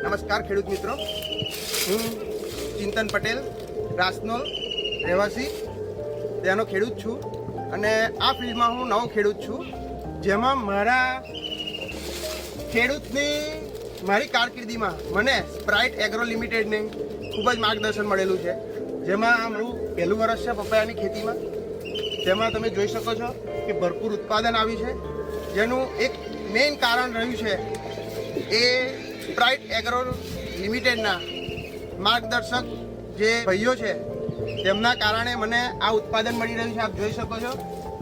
નમસ્કાર ખેડૂત મિત્રો, હું ચિંતન પટેલ રાસનોલ રહેવાસી ત્યાંનો ખેડૂત છું અને આ ફિલ્ડમાં હું નવો ખેડૂત છું, જેમાં મારી કારકિર્દીમાં મને સ્પ્રાઇટ એગ્રો લિમિટેડને ખૂબ જ માર્ગદર્શન મળેલું છે. જેમાં મારું પહેલું વર્ષ છે પપૈયાની ખેતીમાં. તેમાં તમે જોઈ શકો છો કે ભરપૂર ઉત્પાદન આવ્યું છે, જેનું એક મેઇન કારણ રહ્યું છે એ સ્પ્રાઇટ એગ્રો લિમિટેડના માર્ગદર્શક જે ભાઈઓ છે તેમના કારણે મને આ ઉત્પાદન મળી રહ્યું છે. આપ જોઈ શકો છો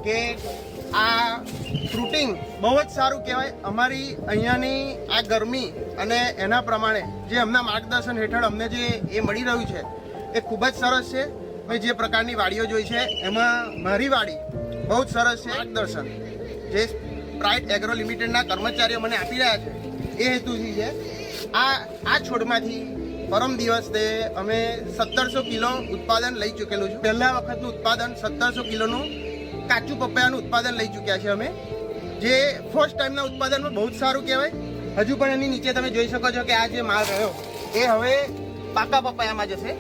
કે આ ફ્રૂટિંગ બહુ જ સારું કહેવાય. અમારી અહીંયાની આ ગરમી અને એના પ્રમાણે જે અમના માર્ગદર્શન હેઠળ અમને જે એ મળી રહ્યું છે એ ખૂબ જ સરસ છે. મેં જે પ્રકારની વાડીઓ જોઈ છે એમાં મારી વાડી બહુ જ સરસ છે. માર્ગદર્શન જે સ્પ્રાઇટ એગ્રો લિમિટેડના કર્મચારીઓ મને આપી રહ્યા છે એ હેતુથી છે. આ છોડમાંથી પરમ દિવસે અમે 1700 કિલો ઉત્પાદન લઈ ચૂકેલું છું. પહેલા વખતનું ઉત્પાદન 1700 કિલોનું કાચું પપૈયાનું ઉત્પાદન લઈ ચૂક્યા છે અમે, જે ફર્સ્ટ ટાઈમના ઉત્પાદનમાં બહુ જ સારું કહેવાય. હજુ પણ એની નીચે તમે જોઈ શકો છો કે આ જે માલ રહ્યો એ હવે પાકા પપૈયામાં જશે.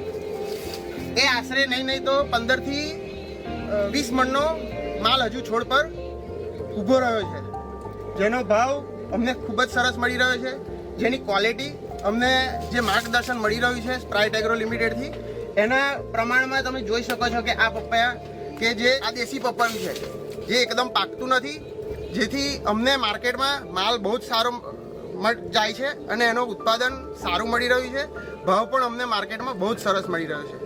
એ આશરે નહીં તો 15 થી 20 મણનો માલ હજુ છોડ પર ઊભો રહ્યો છે, જેનો ભાવ અમને ખૂબ જ સરસ મળી રહ્યો છે. જેની ક્વોલિટી અમને જે માર્ગદર્શન મળી રહ્યું છે સ્પ્રાઇટ એગ્રો લિમિટેડથી, એના પ્રમાણમાં તમે જોઈ શકો છો કે આ પપૈયા કે જે આ દેશી પપૈયું છે જે એકદમ પાકતું નથી, જેથી અમને માર્કેટમાં માલ બહુ જ સારો જાય છે અને એનું ઉત્પાદન સારું મળી રહ્યું છે. ભાવ પણ અમને માર્કેટમાં બહુ જ સરસ મળી રહ્યો છે.